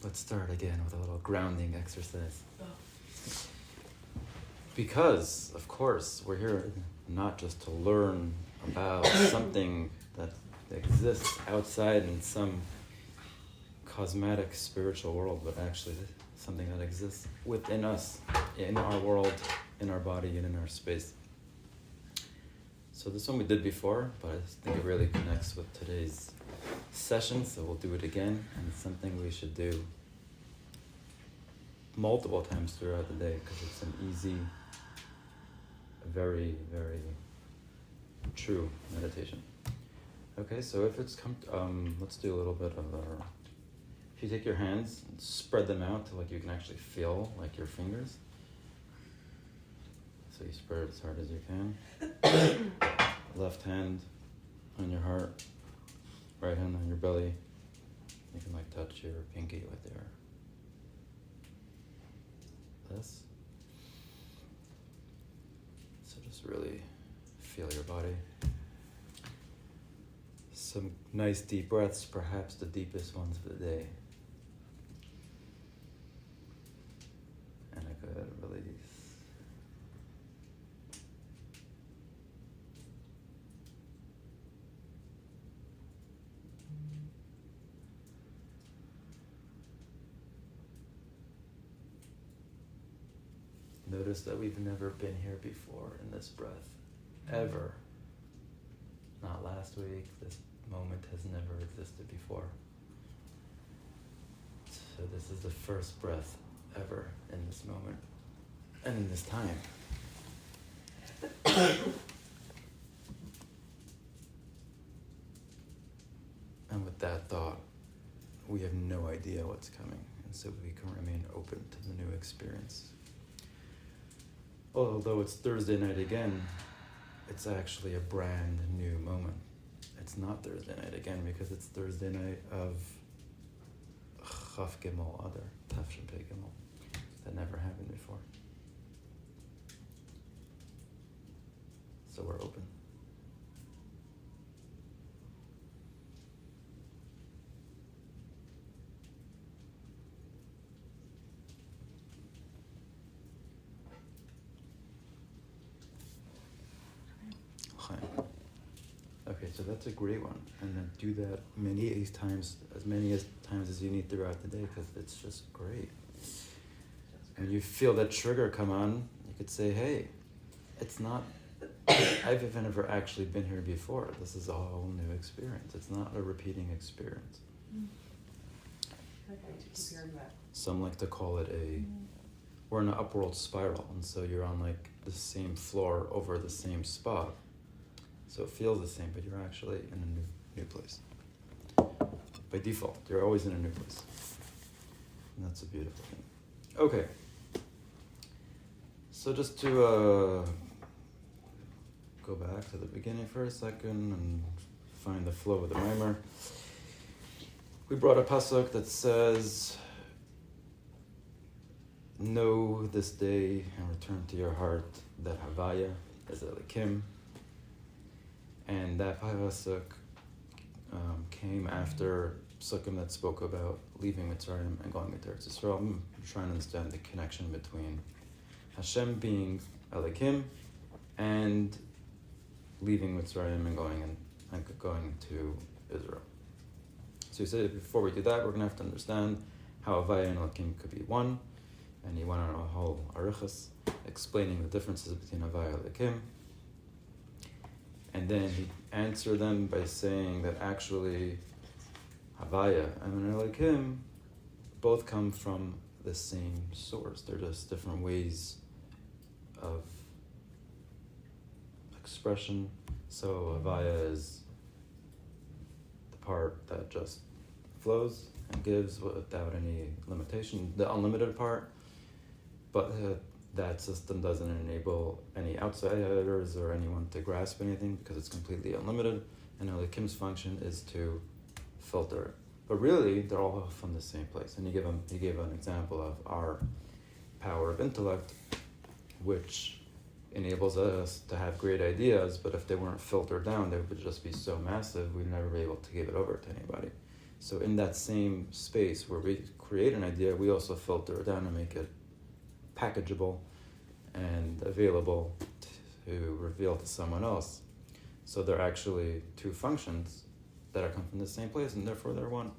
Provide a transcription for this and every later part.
Let's start again with a little grounding exercise. Because, of course, we're here not just to learn about something that exists outside in some cosmetic spiritual world, but actually something that exists within us, in our world, in our body, and in our space. So this one we did before, but I think it really connects with today's session, so we'll do it again, and it's something we should do multiple times throughout the day, because it's an easy, very, very true meditation. Okay, so if it's let's do a little bit of if you take your hands and spread them out till like you can actually feel like your fingers. So you spread it as hard as you can. Left hand on your heart, right hand on your belly. You can like touch your pinky right there. This. So just really feel your body. Some nice deep breaths, perhaps the deepest ones of the day. And a good release. Notice that we've never been here before in this breath, ever. Not last week, this moment has never existed before. So this is the first breath ever in this moment and in this time. And with that thought, we have no idea what's coming, and so we can remain open to the new experience. Although it's Thursday night again, it's actually a brand new moment. It's not Thursday night again because it's Thursday night of Chaf Gimel Adar, Tafshin Pei Gimel. That never happened before. So we're open. Okay, so that's a great one, and then do that as many times as you need throughout the day, because it's just great. And you feel that trigger come on, you could say, hey, it's not, I've never actually been here before. This is a whole new experience. It's not a repeating experience. Some like to call it we're in an upward spiral, and so you're on like the same floor over the same spot. So it feels the same, but you're actually in a new place. By default, you're always in a new place. And that's a beautiful thing. Okay. So just to go back to the beginning for a second and find the flow of the mimer. We brought a pasuk that says, know this day and return to your heart that Havaya is Elikim. And that pasuk came after psukim that spoke about leaving Mitzrayim and going into Eretz Yisrael. I'm trying to understand the connection between Hashem being Elikim and leaving Mitzrayim and going to Israel. So you said before we do that, we're going to have to understand how Havaya and Elikim could be one. And he went on a whole arichas explaining the differences between Havaya and Elikim. And then he answered them by saying that actually Havaya and Elikim both come from the same source. They're just different ways of expression. So Havaya is the part that just flows and gives without any limitation, the unlimited part. But that system doesn't enable any outsiders or anyone to grasp anything because it's completely unlimited. And Elikim's function is to filter it. But really, they're all from the same place. And he gave an example of our power of intellect, which enables us to have great ideas, but if they weren't filtered down, they would just be so massive, we'd never be able to give it over to anybody. So in that same space where we create an idea, we also filter it down and make it packageable and available to reveal to someone else. So they're actually two functions that are come from the same place, and therefore they're one.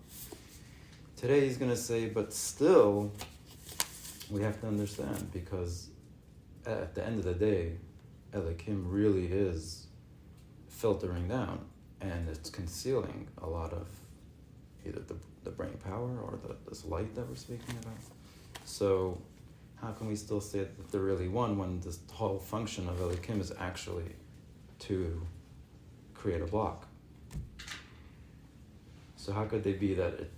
Today he's going to say, but still, we have to understand, because at the end of the day, Elokim really is filtering down, and it's concealing a lot of either the brain power or this light that we're speaking about. So how can we still say that they're really one when this whole function of Elokim is actually to create a block? So how could they be that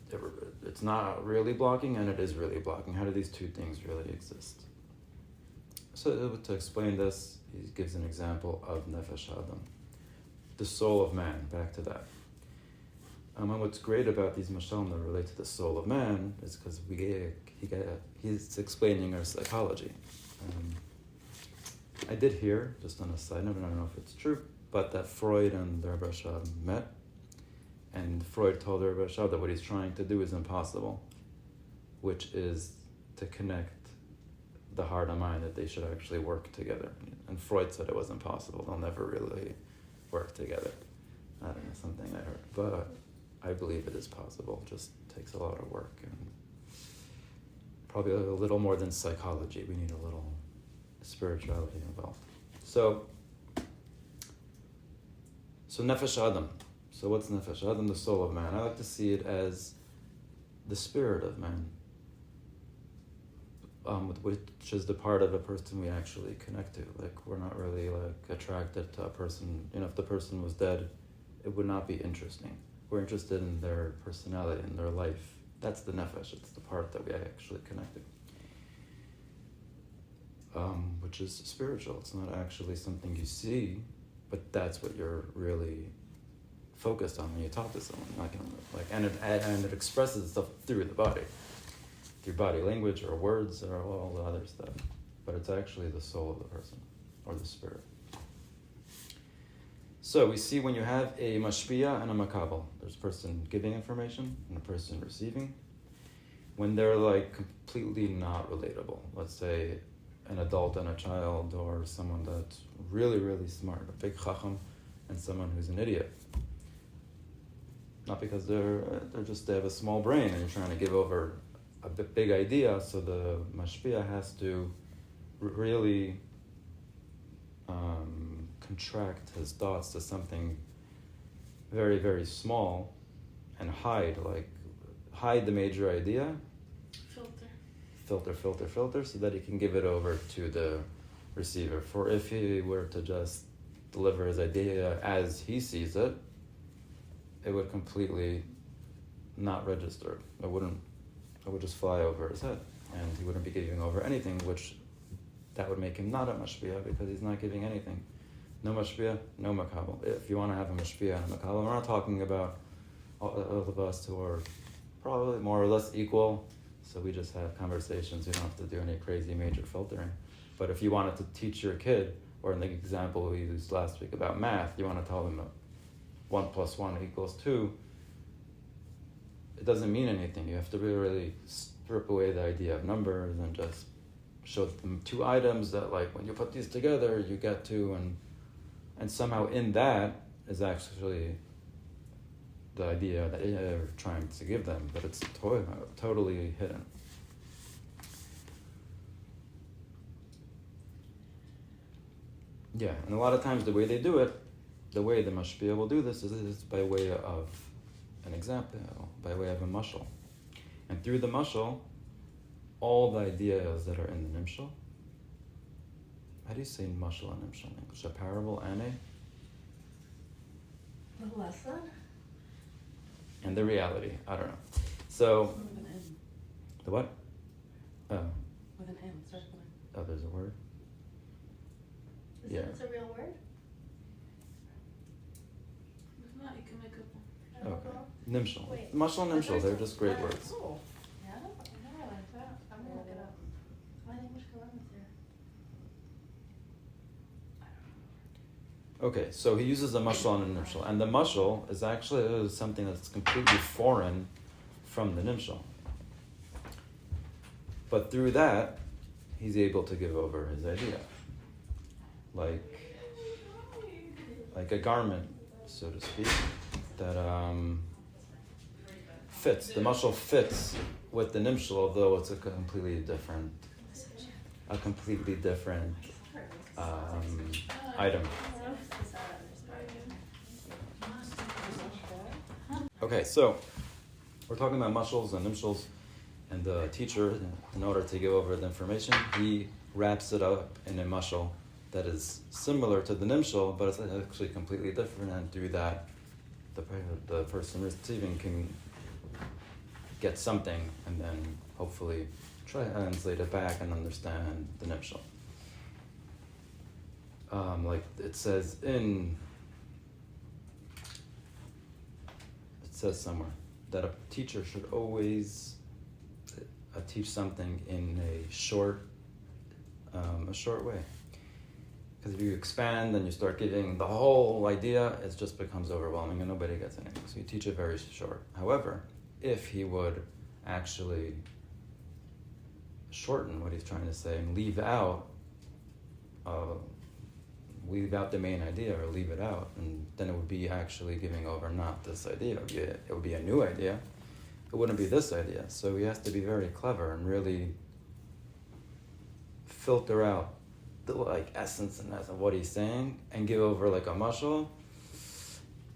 it's not really blocking and it is really blocking? How do these two things really exist? So to explain this, he gives an example of Nefesh Adam, the soul of man, back to that. And what's great about these mashalim that relate to the soul of man is because he's explaining our psychology. I did hear, just on a side note, I don't know if it's true, but that Freud and the Rebbe Rashab met, and Freud told the Rebbe Rashab that what he's trying to do is impossible, which is to connect the heart and mind, that they should actually work together. And Freud said it was impossible. They'll never really work together. I don't know, something I heard. But I believe it is possible. It just takes a lot of work and probably a little more than psychology. We need a little spirituality involved. So Nefesh Adam. So what's Nefesh Adam? The soul of man. I like to see it as the spirit of man, which is the part of a person we actually connect to. Like, we're not really attracted to a person. If the person was dead, it would not be interesting. We're interested in their personality and their life. That's the nefesh. It's the part that we actually connect to, which is spiritual. It's not actually something you see, but that's what you're really focused on when you talk to someone. And it expresses itself through the body, through body language or words or all the other stuff. But it's actually the soul of the person or the spirit. So we see when you have a mashpia and a makabel, there's a person giving information and a person receiving. When they're completely not relatable, let's say an adult and a child, or someone that's really, really smart, a big chacham, and someone who's an idiot. Not because they have a small brain and you're trying to give over a big idea, so the mashpia has to really contract his thoughts to something very, very small and hide the major idea. Filter, so that he can give it over to the receiver. For if he were to just deliver his idea as he sees it, it would completely not register. It would just fly over his head, and he wouldn't be giving over anything, which that would make him not a mashpia, because he's not giving anything. No mashpia, no makabel. If you want to have a mashpia and a makabel, we're not talking about all of us who are probably more or less equal, so we just have conversations. You don't have to do any crazy major filtering. But if you wanted to teach your kid, or in the example we used last week about math, you want to tell them that 1 + 1 = 2, it doesn't mean anything. You have to really strip away the idea of numbers and just show them two items that, when you put these together, you get to, and somehow in that is actually the idea that you're trying to give them, but it's totally hidden. Yeah, and a lot of times the way they do it, the way the mashpia will do this is by way of an example, by way of a mashal. And through the mashal, all the ideas that are in the nimshal, how do you say mashal and nimshal in English? A parable and The lesson? And the reality. I don't know. So, With an N. the what? Oh, With an N, starts with an there's a word? Is Yeah. it a real word? If not, you can make up one. Okay. Nimshal. Wait. Mashal and nimshal, they're just great words. Cool. Yeah, I never learned that. I'm gonna look it up. My English Kalam is here. Okay, so he uses a mashal and a nimshal, and the mashal is actually something that's completely foreign from the nimshal. But through that, he's able to give over his idea, like a garment, so to speak, that fits. The mashal fits with the nimshal, although it's a completely different item. Okay, so we're talking about mashals and nimshals, and the teacher, in order to give over the information, he wraps it up in a mashal that is similar to the nimshal, but it's actually completely different, and through that, the person receiving can get something, and then hopefully translate it back and understand the nimshal. Like it says somewhere that a teacher should always teach something in a short way. Because if you expand and you start giving the whole idea, it just becomes overwhelming and nobody gets anything. So you teach it very short. However, if he would actually shorten what he's trying to say and leave out the main idea, or leave it out, and then it would be actually giving over not this idea. It would be a new idea. It wouldn't be this idea. So he has to be very clever and really filter out the essence of what he's saying and give over like a mashal.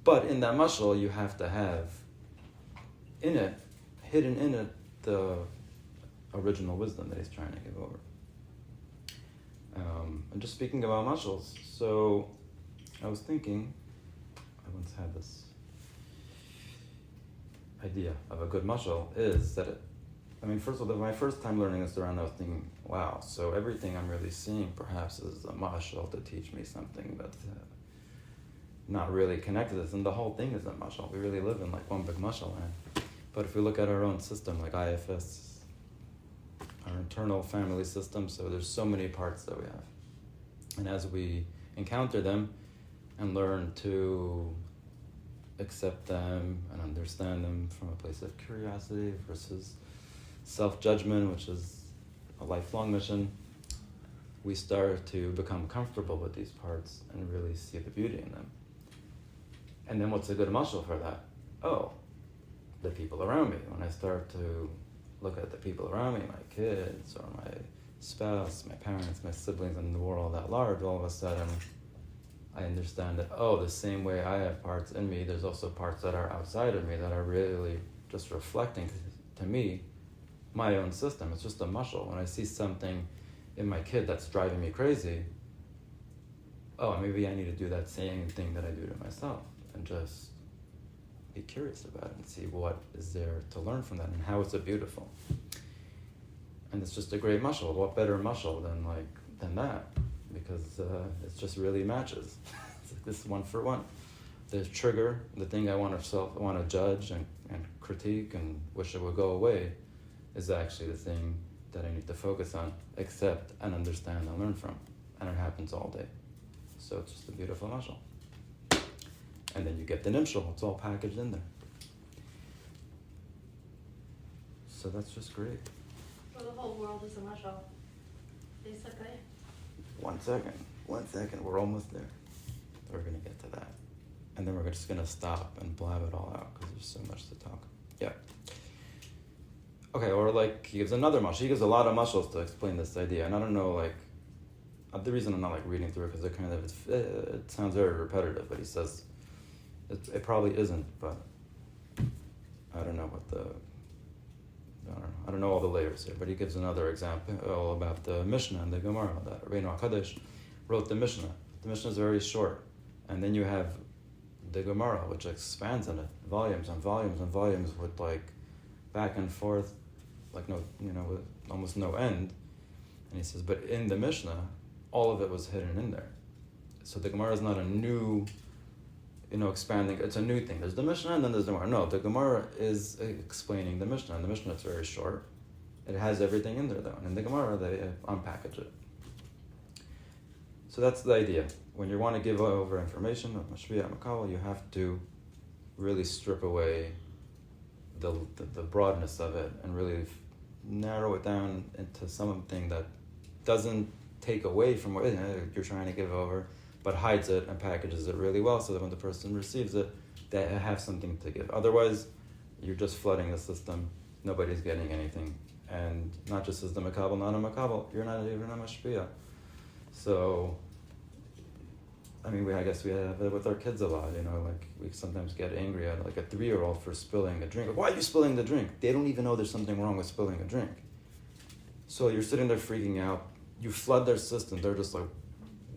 But in that mashal, you have to have hidden in it, the original wisdom that he's trying to give over. And just speaking about mashals, so I was thinking, I once had this idea of a good mashal is that first of all, my first time learning this around, I was thinking, wow, so everything I'm really seeing perhaps is a mashal to teach me something, but not really connected to this. And the whole thing is a mashal. We really live in like one big mashal land. But if we look at our own system, like IFS, our internal family system, so there's so many parts that we have. And as we encounter them and learn to accept them and understand them from a place of curiosity versus self-judgment, which is a lifelong mission, we start to become comfortable with these parts and really see the beauty in them. And then what's a good mashal for that? Oh, the people around me. When I start to look at the people around me, my kids or my spouse, my parents, my siblings, and the world at large, all of a sudden I understand that, the same way I have parts in me, there's also parts that are outside of me that are really just reflecting to me my own system. It's just a mashal. When I see something in my kid that's driving me crazy, maybe I need to do that same thing that I do to myself and just be curious about it and see what is there to learn from that and how it's beautiful. And it's just a great mashal. What better mashal than that? Because it just really matches. It's like this one for one. The trigger, the thing I want to judge and critique and wish it would go away, is actually the thing that I need to focus on, accept and understand and learn from. And it happens all day. So it's just a beautiful mashal. And then you get the nimshal. It's all packaged in there. So that's just great. So the whole world is a mashal, basically. One second. We're almost there. We're going to get to that. And then we're just going to stop and blab it all out because there's so much to talk. Yeah. Okay, or he gives another mashal. He gives a lot of mashals to explain this idea. And I don't know, the reason I'm not reading through it because it sounds very repetitive, but he says it probably isn't, but I don't know I don't know all the layers here, but he gives another example about the Mishnah and the Gemara that Rabbeinu HaKadosh wrote the Mishnah. The Mishnah is very short, and then you have the Gemara, which expands on it, volumes and volumes and volumes with back and forth, with almost no end. And he says, but in the Mishnah, all of it was hidden in there. So the Gemara is not a new, expanding, it's a new thing. There's the Mishnah and then there's the Gemara. No, the Gemara is explaining the Mishnah, and the Mishnah is very short. It has everything in there though, and in the Gemara they unpackage it. So that's the idea. When you want to give over information, you have to really strip away the broadness of it and really narrow it down into something that doesn't take away from what you're trying to give over, but hides it and packages it really well so that when the person receives it, they have something to give. Otherwise, you're just flooding the system. Nobody's getting anything. And not just as the makabel, not a makabel, you're not even a mashpia. So, I mean, I guess we have it with our kids a lot, like we sometimes get angry at like a 3-year-old for spilling a drink. Like, why are you spilling the drink? They don't even know there's something wrong with spilling a drink. So you're sitting there freaking out. You flood their system. They're just like,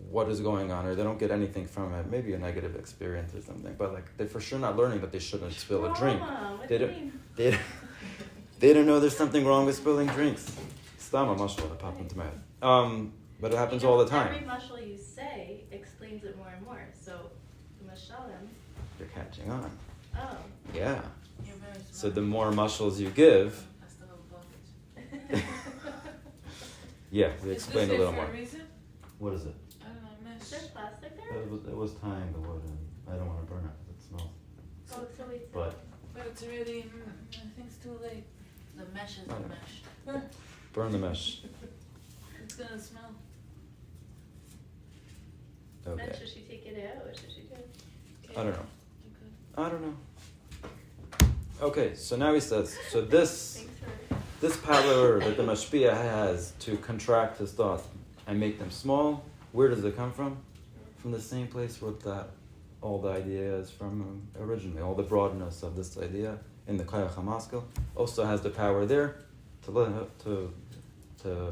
what is going on? Or they don't get anything from it. Maybe a negative experience or something. But like, they're for sure not learning that they shouldn't spill a drink. They don't know there's something wrong with spilling drinks. Stama mashal that popped into my head. But it happens all the time. Every mashal you say explains it more and more. So, mashalim. You're catching on. Oh. Yeah. You're very smart. So the more mushals you give, That's the whole bucket. yeah, we explained a little more. Is this there for a reason? What is it? I don't know, mesh. Is there plastic there? It was tying the wood, and I don't want to burn it because it smells. Oh, so wait. But But it's already, I think it's too late. The mesh is I the know. mesh. burn the mesh. It's gonna smell. Okay. Then should she take it out? What should she do? I don't know. You could. I don't know. Okay, so now he says, so this power that the mashpia has to contract his thoughts and make them small, where does it come from? From the same place where all the idea is from originally. All the broadness of this idea in the Kayach HaMaskil also has the power there to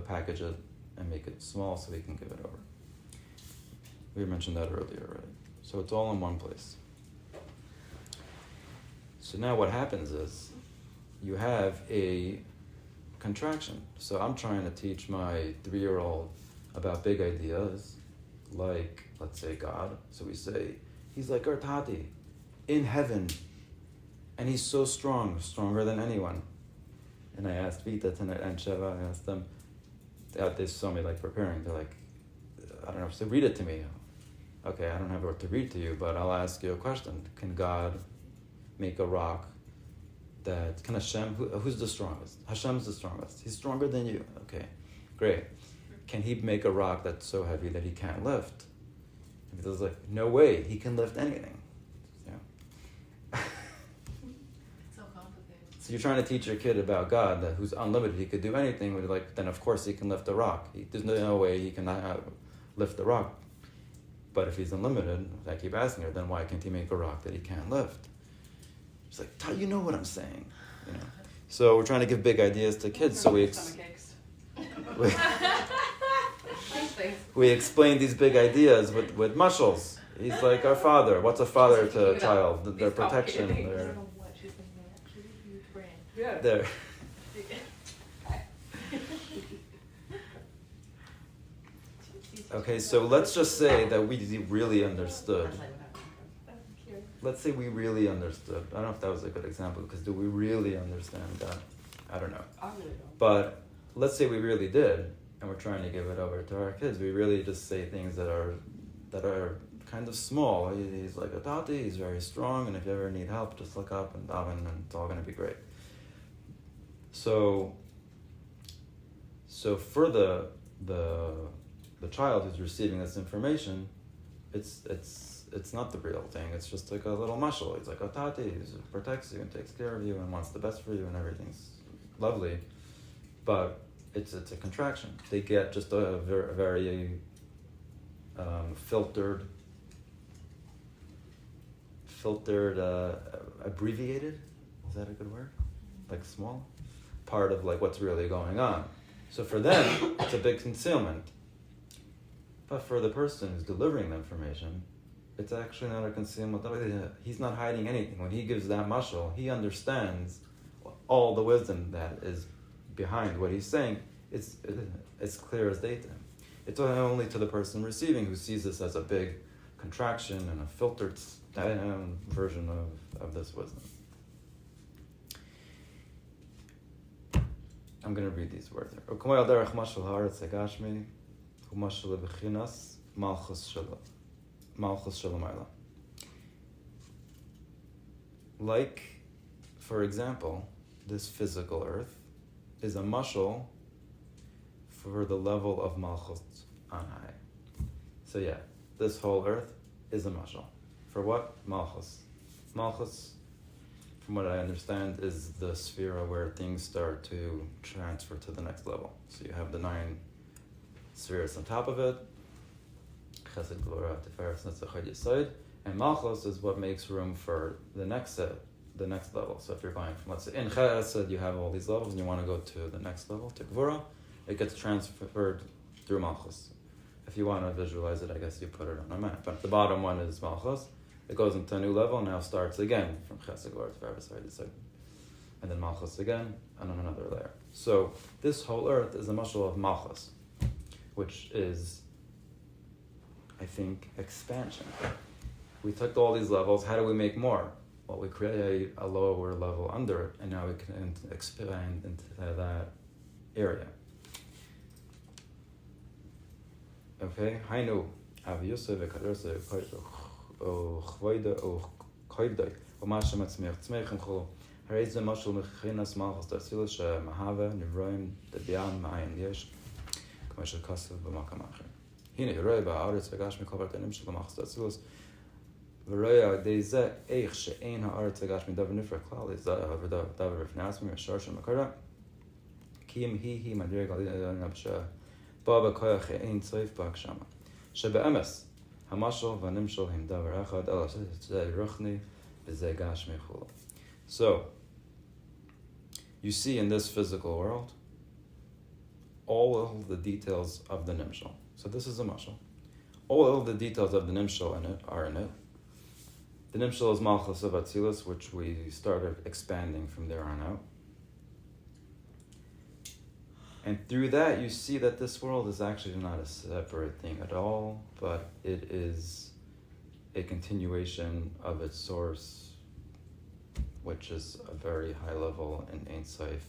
package it and make it small so we can give it over. We mentioned that earlier already. So it's all in one place. So now what happens is you have a contraction. So I'm trying to teach my 3-year-old about big ideas, like, let's say, God. So we say, he's like our Tati in heaven, and he's so strong, stronger than anyone. And I asked Vita tonight and Sheva, I asked them, they saw me like preparing, they're like, I don't know, so read it to me. Okay, I don't have what to read to you, but I'll ask you a question. Can God make a rock that, can Hashem, who's the strongest? Hashem's the strongest. He's stronger than you. Okay, great. Can he make a rock that's so heavy that he can't lift? And he was like, no way, he can lift anything. It's so complicated. So you're trying to teach your kid about God, that who's unlimited, he could do anything, but like, then of course he can lift a rock. There's no way he can lift the rock. But if he's unlimited, I keep asking her, then why can't he make a rock that he can't lift? She's like, you know what I'm saying. So we're trying to give big ideas to kids, so we explain these big ideas with mushals. He's like our father. What's a father to a child? Their protection. I don't know what she's thinking. She's a huge brain. Yeah. Their Okay, so let's just say that we really understood. Let's say we really understood. I don't know if that was a good example, because do we really understand that? I don't know. I really don't. But let's say we really did, and we're trying to give it over to our kids. We really just say things that are kind of small. He's like a Tati, he's very strong, and if you ever need help, just look up and daven, and it's all going to be great. So for the child who's receiving this information, it's not the real thing. It's just like a little mashal. He's like a Tati, he protects you and takes care of you and wants the best for you, and everything's lovely. But it's a contraction. They get just a very filtered, abbreviated, is that a good word? Like small? Part of like what's really going on. So for them, it's a big concealment. But for the person who's delivering the information, it's actually not a concealment. He's not hiding anything. When he gives that mashal, he understands all the wisdom that is behind what he's saying. It's clear as day to him. It's only to the person receiving who sees this as a big contraction and a filtered version of this wisdom. I'm going to read these words here. Malchus Shalamayla. Like, for example, this physical earth is a mashal for the level of Malchus on high. So yeah, this whole earth is a mashal. For what? Malchus. Malchus, from what I understand, is the sphere where things start to transfer to the next level. So you have the 9 spheres on top of it, Chesed, Gvura, Tiferes, Netzach, Chod, Yesod, and Malchus is what makes room for the next level. So if you're going from, let's say, in Chesed, you have all these levels, and you want to go to the next level, to Gvura, it gets transferred through Malchus. If you want to visualize it, I guess you put it on a map. But the bottom one is Malchus. It goes into a new level, and now starts again from Chesed, Gvura, Tiferes, Chod, Yesod, and then Malchus again, and on another layer. So this whole earth is a mashal of Malchus, which is, I think, expansion. We took all these levels. How do we make more? Well, we create a lower level under it, and now we can expand into that area. Okay? Hainu, Aviyusa, Vekadersa, Chvoida, Koidoi, Omasha Matzmech, Tzmechem Chol, Hareza Mashal Mechinas Malchus, Tasilis, Mahava, Nivroim, Debian, Mayan Yesh, Kamashal Kasav, Bamakamacher. Hine, Roy, Ba'aretz, Vegash, Mikovar, Tanim, Shalomachs, Tasilis, Veroya, Deze, Eich, She'ein, Ha'aretz, Vegash, Midav, Nifra, Klal, is that over the Davar, Nasmi, Mashar, Shamakara, Kim, He, Madrig, Nabsha, Baba, Koyach, Ein, Tzoif, Bakshama. Shebe Emes, Hamashal, Vanimshal, Him, Davar, Echad, Ela, Tzei, Ruchni, Bezei, Gash, Mechula. So, you see in this physical world all of the details of the nimshal. So this is a mashal. All of the details of the nimshal in it are in it. The nimshal is Malchus of Atzilus, which we started expanding from there on out. And through that, you see that this world is actually not a separate thing at all, but it is a continuation of its source, which is a very high level in Ein Sof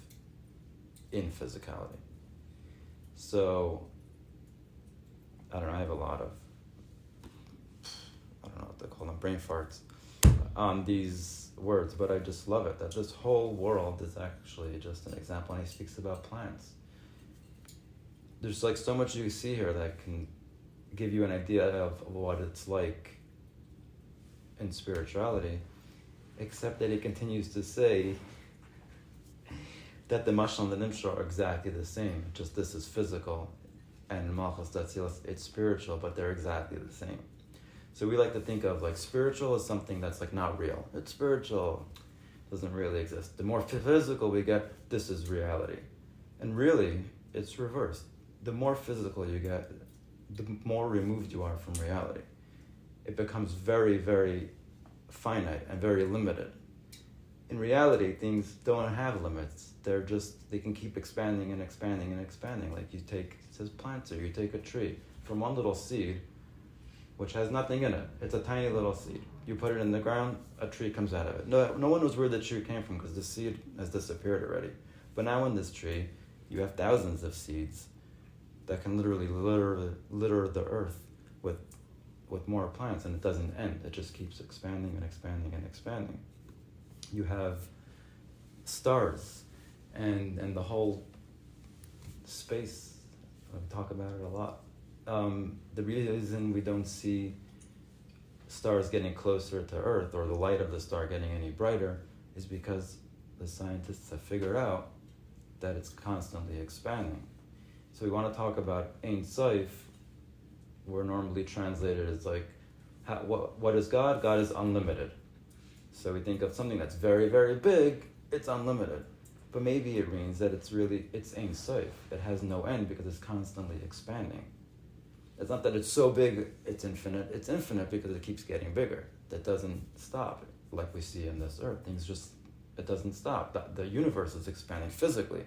in physicality. So, I don't know, I have a lot of, I don't know what they call them, brain farts on these words, but I just love it, that this whole world is actually just an example, and he speaks about plants. There's like so much you see here that can give you an idea of what it's like in spirituality, except that he continues to say that the mashal and the nimshal are exactly the same, just this is physical, and Malchus Datzilas, it's spiritual, but they're exactly the same. So we like to think of like spiritual as something that's like not real. It's spiritual, doesn't really exist. The more physical we get, this is reality. And really, it's reversed. The more physical you get, the more removed you are from reality. It becomes very, very finite and very limited. In reality, things don't have limits. They can keep expanding and expanding and expanding. Like you take, it says plants, or you take a tree from one little seed, which has nothing in it. It's a tiny little seed. You put it in the ground, a tree comes out of it. No one knows where the tree came from because the seed has disappeared already. But now in this tree, you have thousands of seeds that can literally litter the earth with more plants, and it doesn't end. It just keeps expanding and expanding and expanding. You have stars and the whole space. We talk about it a lot. The reason we don't see stars getting closer to Earth or the light of the star getting any brighter is because the scientists have figured out that it's constantly expanding. So we want to talk about Ein Sof. We're normally translated as like, what is God? God is unlimited. So we think of something that's very, very big, it's unlimited. But maybe it means that it's Ein Sof. It has no end because it's constantly expanding. It's not that it's so big, it's infinite. It's infinite because it keeps getting bigger. That doesn't stop, like we see in this earth. It doesn't stop. The universe is expanding physically.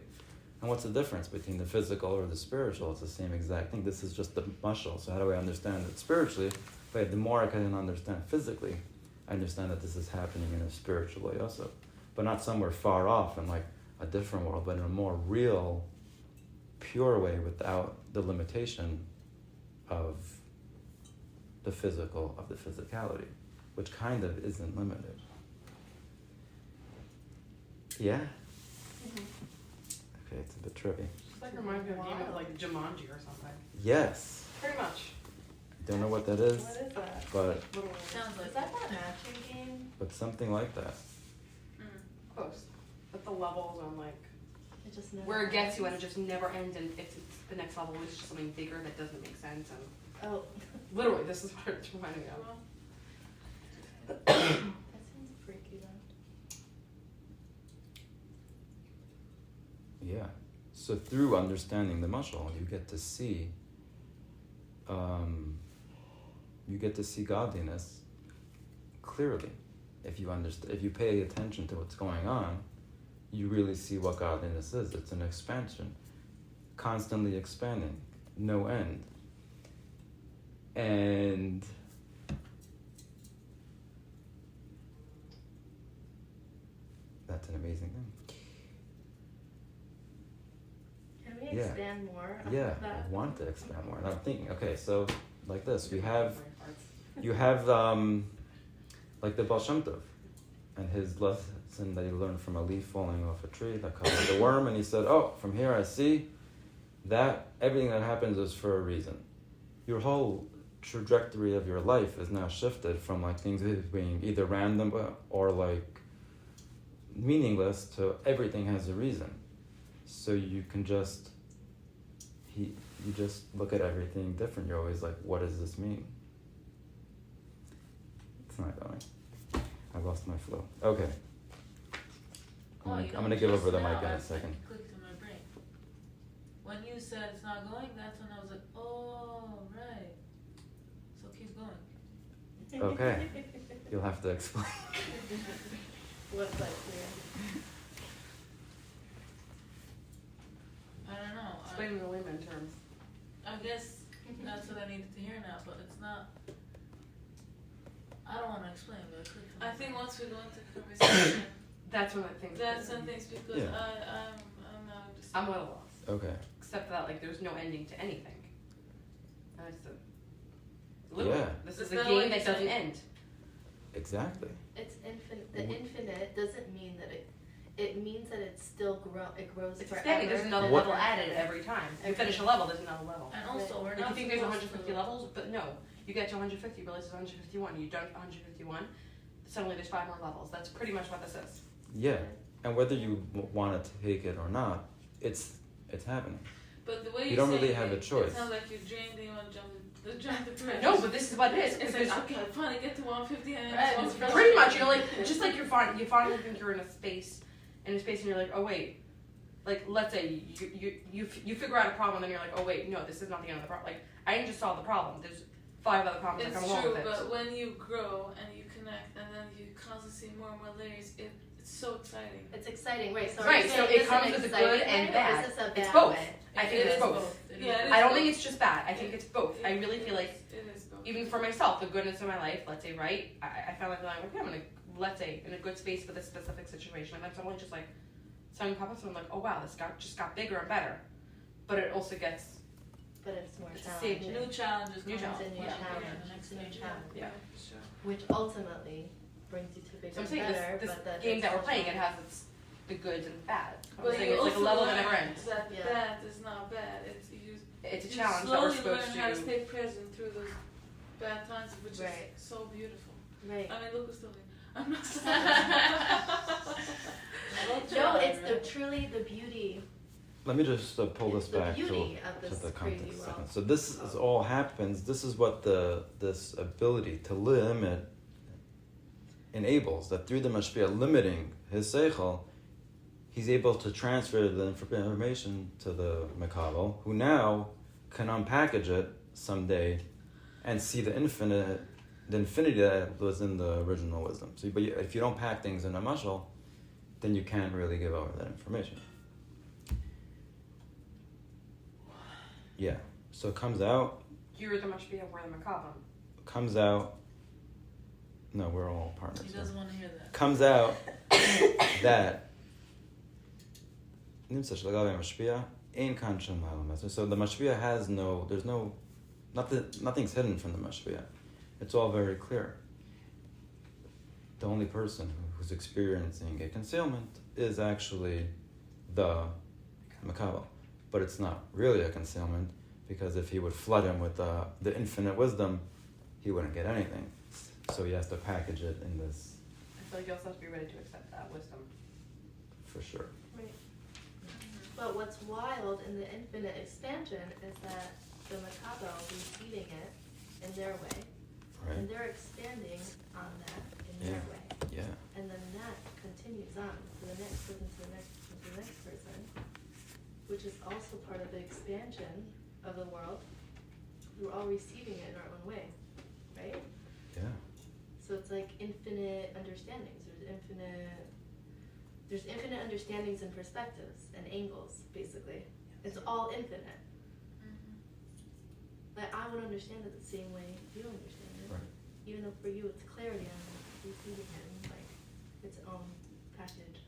And what's the difference between the physical or the spiritual? It's the same exact thing. This is just the mashal. So how do I understand it spiritually? But the more I can understand physically, I understand that this is happening in a spiritual way also. But not somewhere far off in like a different world, but in a more real, pure way without the limitation of the physical of the physicality, which kind of isn't limited. Yeah? Okay, it's a bit trippy. It's like reminds me of a game of like Jumanji or something. Yes. Pretty much. Don't know what that is, What is that? but Little Sounds like Is that matching game? something like that. close. But the levels on like It just never where it gets you and it ends. just never ends, and it's the next level is just something bigger that doesn't make sense. And Oh. literally, this is what it's reminding me of. That seems freaky though. Yeah. So through understanding the mashal, you get to see godliness clearly. If you pay attention to what's going on, you really see what godliness is. It's an expansion, constantly expanding, no end. And that's an amazing thing. Can we expand more on Yeah, that? I want to expand more. And I'm thinking, okay, so like this, you have like the Baal Shem Tov and his lesson that he learned from a leaf falling off a tree that covered the worm, and he said, oh, from here I see that everything that happens is for a reason. Your whole trajectory of your life is now shifted from like things being either random or like meaningless to everything has a reason. So you can just you just look at everything different. You're always like, what does this mean? It's not going. I lost my flow. Okay. I'm gonna give over the mic in a second. Clicked in my brain. When you said it's not going, that's when I was like, oh, right. So keep going. Okay. You'll have to explain. What's that clear? I don't know. Explain in the layman terms. I guess that's what I needed to hear now, but it's not. I don't want to explain, but it clicked. I think once we go into conversation, That's when I think. that's when things because Yeah. I'm not just. I'm at a loss. Okay. Except that like there's no ending to anything. That's literally, Yeah. this Is is a that game what that you're doesn't saying? end. Exactly. It's infinite. The infinite doesn't mean that it means that it still it grows It's forever. expanding. There's another What- level added every time. You finish a level, there's another level. And also, we're Like not. you think there's supposed 150 to- levels, but no. You get to 150, you realize there's 151. You done 151, suddenly there's 5 more levels. That's pretty much what this is. Yeah. And whether you want to take it or not, it's happening. But the way You don't say really have a it choice. It sounds like you dreamed and you want to jump the bridge. No, but this is what it is. It's because like, okay, finally get to 150 and Right, it's it's 150. pretty much, you know, like just like you finally think you're in a space, and you're like, oh wait, like let's say you figure out a problem, and you're like, oh wait, no, this is not the end of the problem. Like I didn't just solve the problem. There's 5 other problems It's that come along true, with it. but when you grow and you connect and then you constantly see more and more layers, it's so exciting. It's exciting, right? So Right, are you so saying it this is comes an with a exciting good and way, or bad. is this a It's bad both. way? I think It it's is both. Yeah, it is I don't both. think it's just bad. I think it's both. I really feel like It is both. even for myself, the goodness of my life, let's say, right? I found like okay, I'm let's say in a good space for this specific situation, and then suddenly just like something pops up, and I'm like, oh wow, this just got bigger and better. But it also gets But it's more It's the same. challenging. New challenges. New come up. challenge. It's a new Yeah, challenge. yeah, the next It's a new stage. challenge. Yeah. Sure. Which ultimately brings you to bigger So I'm and saying better. this but that game it's that we're still playing, it challenging. has the goods and bad. I'm But saying you it's like a also level that learn never ends. that Yeah. bad is not bad. It's It's a you challenge that slowly we're supposed learn how to to. stay present through those bad times, which Right. is so beautiful. Right. I mean, Lucas told me. I'm not No, it's truly the beauty. Let me just pull It's this the back to beauty of the this context crazy a world. second. So this is all happens. This is what this ability to limit enables. That through the mashpia limiting his seichel, he's able to transfer the information to the mekabel, who now can unpackage it someday and see the infinity that was in the original wisdom. So, but if you don't pack things in a mashal, then you can't really give over that information. Yeah. So it comes out. You're the mashpia, we're the macabre. Comes out. No, we're all partners. He so. doesn't want to hear that. Comes out that. So the mashpia has no. There's no. Nothing's hidden from the mashpia. It's all very clear. The only person who's experiencing a concealment is actually the Makabal. But it's not really a concealment, because if he would flood him with the infinite wisdom, he wouldn't get anything. So he has to package it in this. I feel like you also have to be ready to accept that wisdom. For sure. Right. But what's wild in the infinite expansion is that the Makabo receiving it in their way, Right? and they're expanding on that in their way. Yeah. And then that continues on to the next person, to the next person, to the next person, which is also part of the expansion of the world. We're all receiving it in our own way, right? Yeah. So it's like infinite understandings. There's infinite understandings and perspectives and angles, basically. It's all infinite. Like, I would understand it the same way you understand it. Right. Even though for you it's clarity on receiving it in like its own package,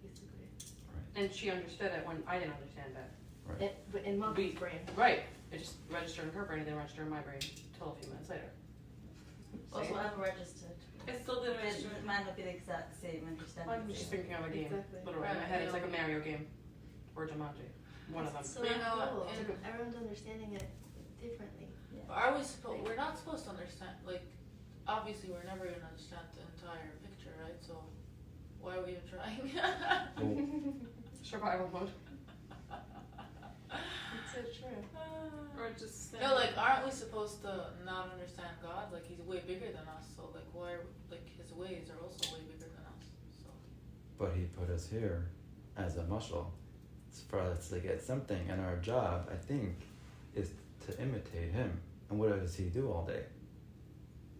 basically. Right. And she understood it when I didn't understand it. Right. But in Monkey's brain. Right. It just registered in her brain and then registered in my brain until a few minutes later. Also, I've registered. It still didn't register. It might not be the exact same understanding. I'm just thinking of a game. Exactly. Literally, in my head, it's like a Mario game. Or Jumanji. One of them. So But you know what, cool. in- Everyone's understanding it differently. Yeah. Are we supposed? We're not supposed to understand. Like, obviously, we're never gonna understand the entire picture, right? So, why are we even trying? Well, Survival mode. It's so true. Or just no, like, aren't we supposed to not understand God? Like, he's way bigger than us. So, like, why? Like, his ways are also way bigger than us. So. but he put us here as a muscle. It's for us to get something, and our job, I think, is to imitate him. And what does he do all day?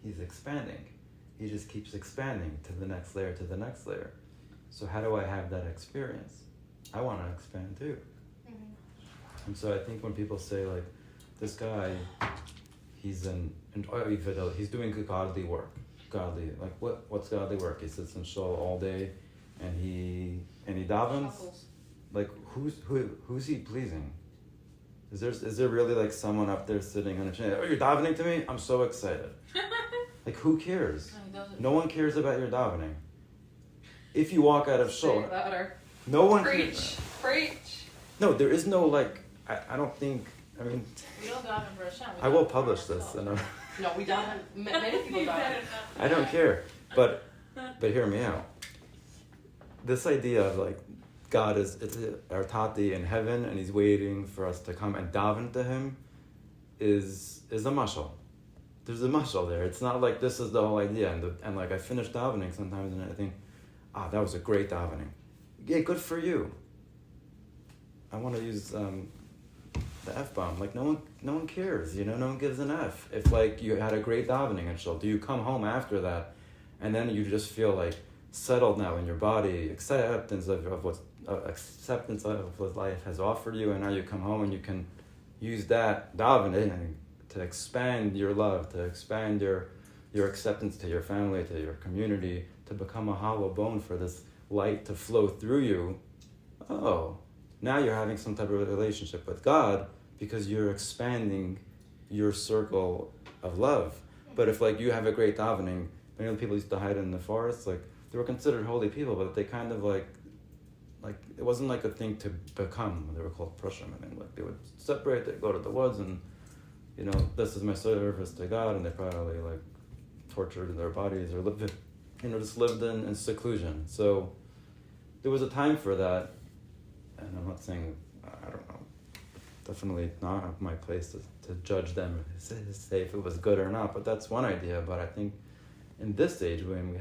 He's expanding. He just keeps expanding to the next layer, to the next layer. So how do I have that experience? I want to expand too. Mm-hmm. And so I think when people say like, this guy, he's he's doing good godly work. Godly, like what's godly work? He sits in shul all day, and he davens. Shuffles. Like who's he pleasing? Is there really like someone up there sitting on a chair? Oh, you're davening to me? I'm so excited. Like who cares? No, he doesn't. No one cares about your davening. If you walk out of shul, Say louder. no one Preach. cares. Preach. No, there is no like. I don't think. I mean, We don't daven for Hashem. We I will daven for publish this. ourselves. No, we don't. Many people You don't. better not. I don't care. But hear me out. This idea of like God it's our Tati in heaven and he's waiting for us to come and daven to him is a mashal. There's a mashal there. It's not like this is the whole idea and like I finish davening sometimes and I think, that was a great davening. Yeah, good for you. I want to use the F-bomb. Like no one cares, no one gives an F. If like you had a great davening and shul, do you come home after that and then you just feel like settled now in your body, acceptance of what life has offered you, and now you come home and you can use that davening to expand your love, to expand your acceptance to your family, to your community, to become a hollow bone for this light to flow through you. Oh, now you're having some type of relationship with God because you're expanding your circle of love. But if like you have a great davening, many of the people used to hide in the forest, like they were considered holy people, but they kind of like it wasn't like a thing to become. They were called prushim. I mean, like they would separate, they'd go to the woods and, this is my service to God, and they probably like tortured their bodies or lived, just lived in seclusion. So there was a time for that, and I'm not saying, I don't know, definitely not my place to judge them, say if it was good or not, but that's one idea. But I think in this age, when we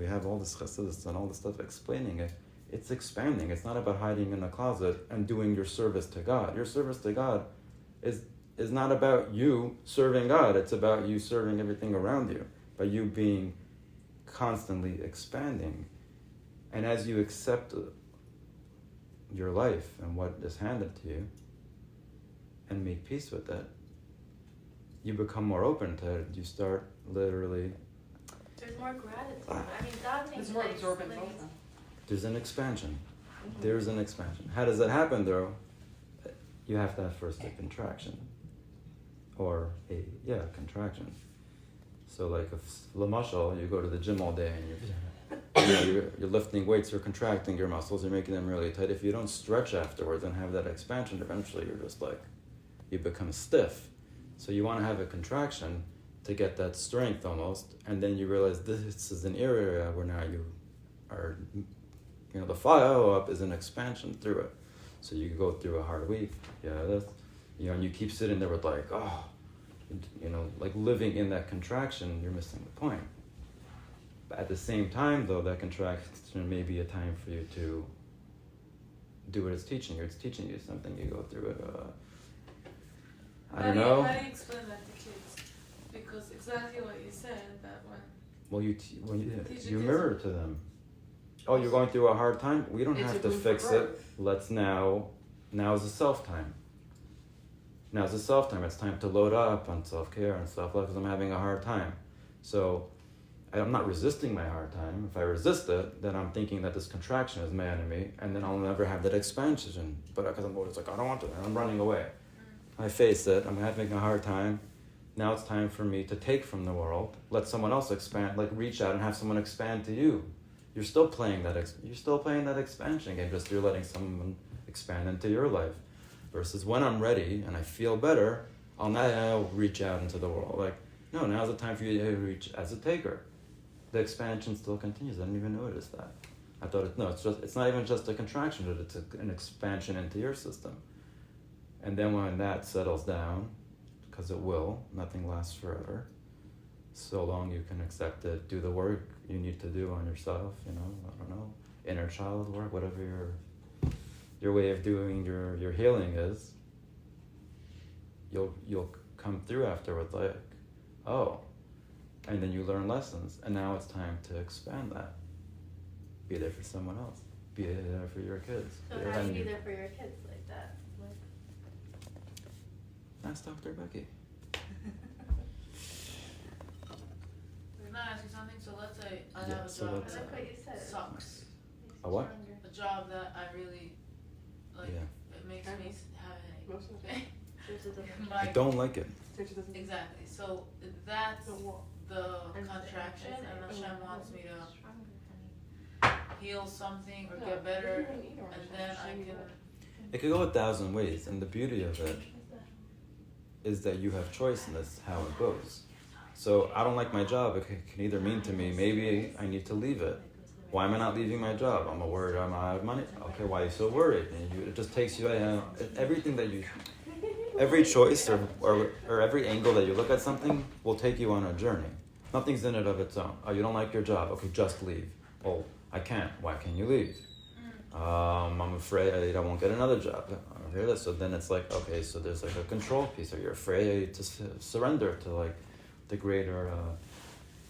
have all this chassidus and all this stuff explaining it, it's expanding. It's not about hiding in a closet and doing your service to God. Your service to God is not about you serving God. It's about you serving everything around you, by you being constantly expanding. And as you accept your life and what is handed to you and make peace with it, you become more open to it. You start literally... There's more gratitude. I mean, davening It's more like, absorbent. like, There's an expansion. Mhm. There's an expansion. How does that happen, though? You have to have first a contraction. Or a contraction. So like if Lamashal, you go to the gym all day and you're lifting weights, you're contracting your muscles, you're making them really tight. If you don't stretch afterwards and have that expansion, eventually you're just like, you become stiff. So you want to have a contraction to get that strength almost, and then you realize this is an area where now you are, the follow-up is an expansion through it. So you go through a hard week, and you keep sitting there with like, like living in that contraction, you're missing the point. But at the same time, though, that contraction may be a time for you to do what it's teaching you. It's teaching you something. You go through it. I don't know. How do you explain that to kids? Because exactly what you said, that when you mirror to them. Oh, you're going through a hard time? We don't have to fix it. Let's now is a self-time. Now is a self-time. It's time to load up on self-care and self-love because I'm having a hard time. So I'm not resisting my hard time. If I resist it, then I'm thinking that this contraction is my enemy, and then I'll never have that expansion. But because I'm always like, I don't want to, and I'm running away. I face it. I'm having a hard time. Now it's time for me to take from the world. Let someone else expand. Like reach out and have someone expand to you. You're still playing that. You're still playing that expansion game. Just you're letting someone expand into your life. Versus when I'm ready and I feel better, I'll now reach out into the world. Like, no, now's the time for you to reach as a taker. The expansion still continues. I didn't even notice that. I thought it's not even just a contraction, but it's an expansion into your system. And then when that settles down, because it will, nothing lasts forever. So long you can accept it, do the work you need to do on yourself, I don't know, inner child work, whatever your way of doing your healing is, you'll come through afterwards like, oh, and then you learn lessons, and now it's time to expand that. Be there for someone else. Be there for your kids. So how do you be there for your kids like that? Ask Dr. Becky. Can I ask you something? So let's say I have a Yeah, so job that's- I like what you said. that sucks. A what? A job that I really like. Yeah. It makes me have a headache. Most of the time. I Like, don't like it. exactly. So that's the contraction, and Hashem wants me to heal something or get better, and then I can. It could go 1,000 ways, and the beauty of it is that you have choice in this, how it goes. So I don't like my job. It can either mean to me, maybe I need to leave it. Why am I not leaving my job? I'm worried I'm out of money. Okay, why are you so worried? And it just takes you, everything that every choice or every angle that you look at something will take you on a journey. Nothing's in it of its own. Oh, you don't like your job? Okay, just leave. Oh, I can't. Why can't you leave? I'm afraid I won't get another job. I hear this. So then it's like, okay, so there's like a control piece. Or you're afraid to surrender to like the greater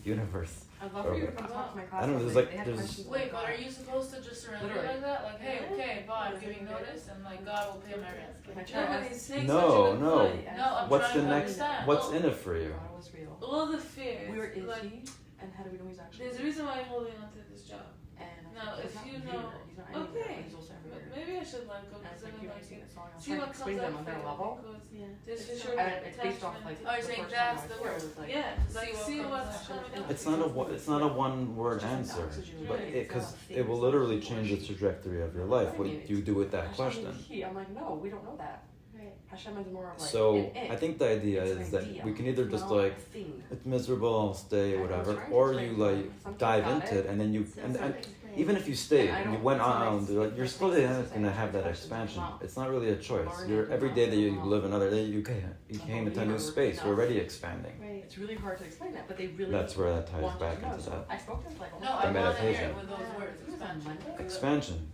universe. I'd love for you to come talk to my class. I don't know, They had there's- questions Wait, like but that. are you supposed to just surrender Literally. like that? Like, hey, okay, bye, I'm giving notice, and like God will pay my rent. My child No, has- he's saying No, such a good no. point. No, I'm What's trying the to next? understand. What's in it for you? God was real. All the fears. Where is like, he? And how do we know he's actually? there's a reason why I'm holding on to this job. And Now, he's if not you here. know- He's not anywhere. okay. He's also But everywhere. maybe I should like go And it's because like then you like haven't seen it so long. I was see trying to what explain comes them up on for their you level. because Yeah. there's It's sure and it's based off like. Oh, you're the saying first that's time the I heard word. it was like, Yeah, like see what what's comes coming up. up. It's not a one-word answer, but because it will literally change the trajectory of your life. What you do with that Hashem question. is he. I'm like, no, we don't know that. Right. Hashem is more of like So an it. I think the idea It's an is that idea. we can either It's just not like a thing. it's miserable, I'll stay, I was whatever, trying to or you explain like to them. Some dive kids got into it, and then you So and explain. even if you stayed And I and you don't- went it's not on, like- you're like still makes going to have that questions expansion. not It's not really a choice. learning, You're every day that you not- live another day, you came into a new space. You're already expanding. Right. It's really hard to explain that, but they really. That's where that ties want you back to know. into So that. I spoke to him like No, The I want to hear meditation. it with those words. It was on Monday. Expansion.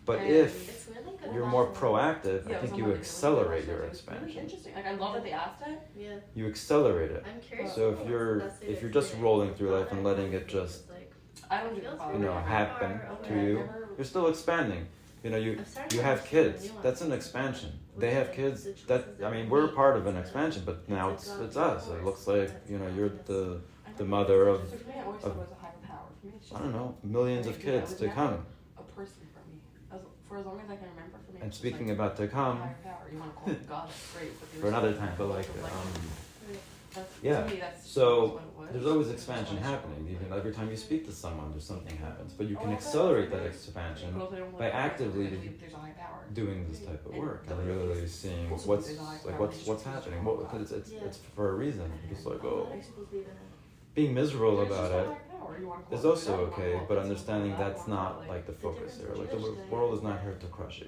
But And if It's really good. you're more proactive, Yeah, I it was think on you Monday. It was accelerate really your awesome. It was really expansion. interesting. Like I love that they asked that. Yeah. You accelerate it. I'm curious. So what's if the you're best way if to you're just explain rolling it? through life and letting it just Like, I don't do the feels follow. you know really happen far to away. you, you're still expanding. You know, you I'm starting to have understand the kids. nuance. That's an expansion. They With have the kids. choices That that I mean, we we're make. part of an expansion, but now It's like it's God us. It force. looks like That's you know what you're it is. the mother of So for me, I always thought it was a higher power. For me, it's just I don't know millions of like, kids it to was come. never a person for me. For as long as I can remember, for me. And it's just speaking like about to a come higher power. You want to call it God? That's great. But for another time, but like Yeah. To me, that's So what it was. there's always expansion happening. Even every time you speak to someone, there's something happens. But you can accelerate that expansion by actively doing this type of work and really seeing what's happening. Because it's for a reason. It's like, oh, being miserable about it is also okay, but understanding that's not like the focus here. Like the world is not here to crush you.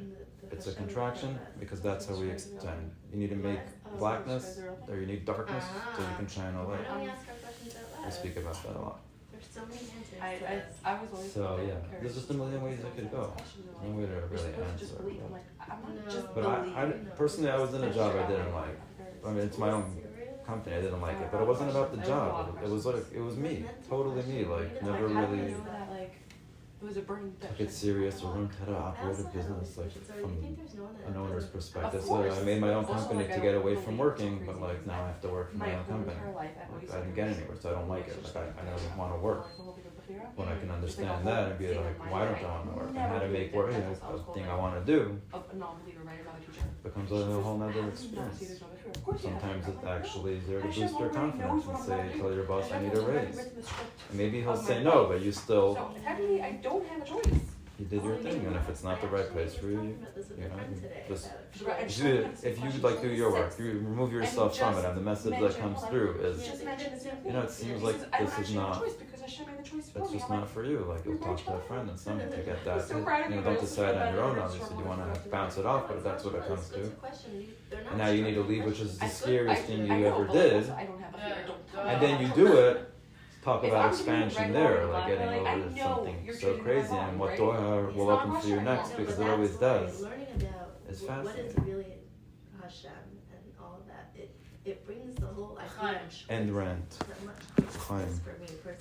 It's a contraction because that's how we extend. You need to make blackness or you need darkness so you can shine a light. Why don't we ask our questions out loud? We speak about that a lot. There's so many answers. I was always So yeah, there's just a million ways it could go. No way to really answer. I'm like, I'm not just But I personally, I was in a job I didn't like. I mean, it's my own company. I didn't like it, but it wasn't about the job. It was like it was me, totally me. Like never really it was a burning took it serious or learned how to operate a business like from an owner's perspective. So I made my own company to get away from working, but like now I have to work for my own company. Like I didn't get anywhere, so I don't like it. Like I don't want to work. When I can understand that and be like, why don't I want to work? And how to make work, you know, a thing I want to do becomes a whole nother experience. Sometimes it's actually there to boost your confidence and say, tell your boss I need a raise. And maybe he'll say no, but you still, So technically, I don't have a choice. you did your thing. And if it's not the right place for you, you know, just if you like do your work, you remove yourself from it, and the message that comes through is, Just mention the same thing. you know, it seems like I don't this is actually have a not. choice because I should have made the choice for It's me. just I'm not for you. Like you'll talk to a friend and someone to get that. So proud of You you, know, don't but decide also on your own. better Obviously, you want to than bounce it off, but if that's what it comes to. And And now you need to leave, which is the scariest thing you ever but did. also I don't have a fear. Don't And then you do it. Talk If about I'm doing expansion regular there, like life, getting like, I over know something you're so treating me crazy wrong, and what right? door It's will not open for you Russia. next No, because but it always that's why does. Learning about It's what is fascinating. really Hashem and all of that, it brings the whole idea Chaim. And rent. that much closer Chaim. for me personally.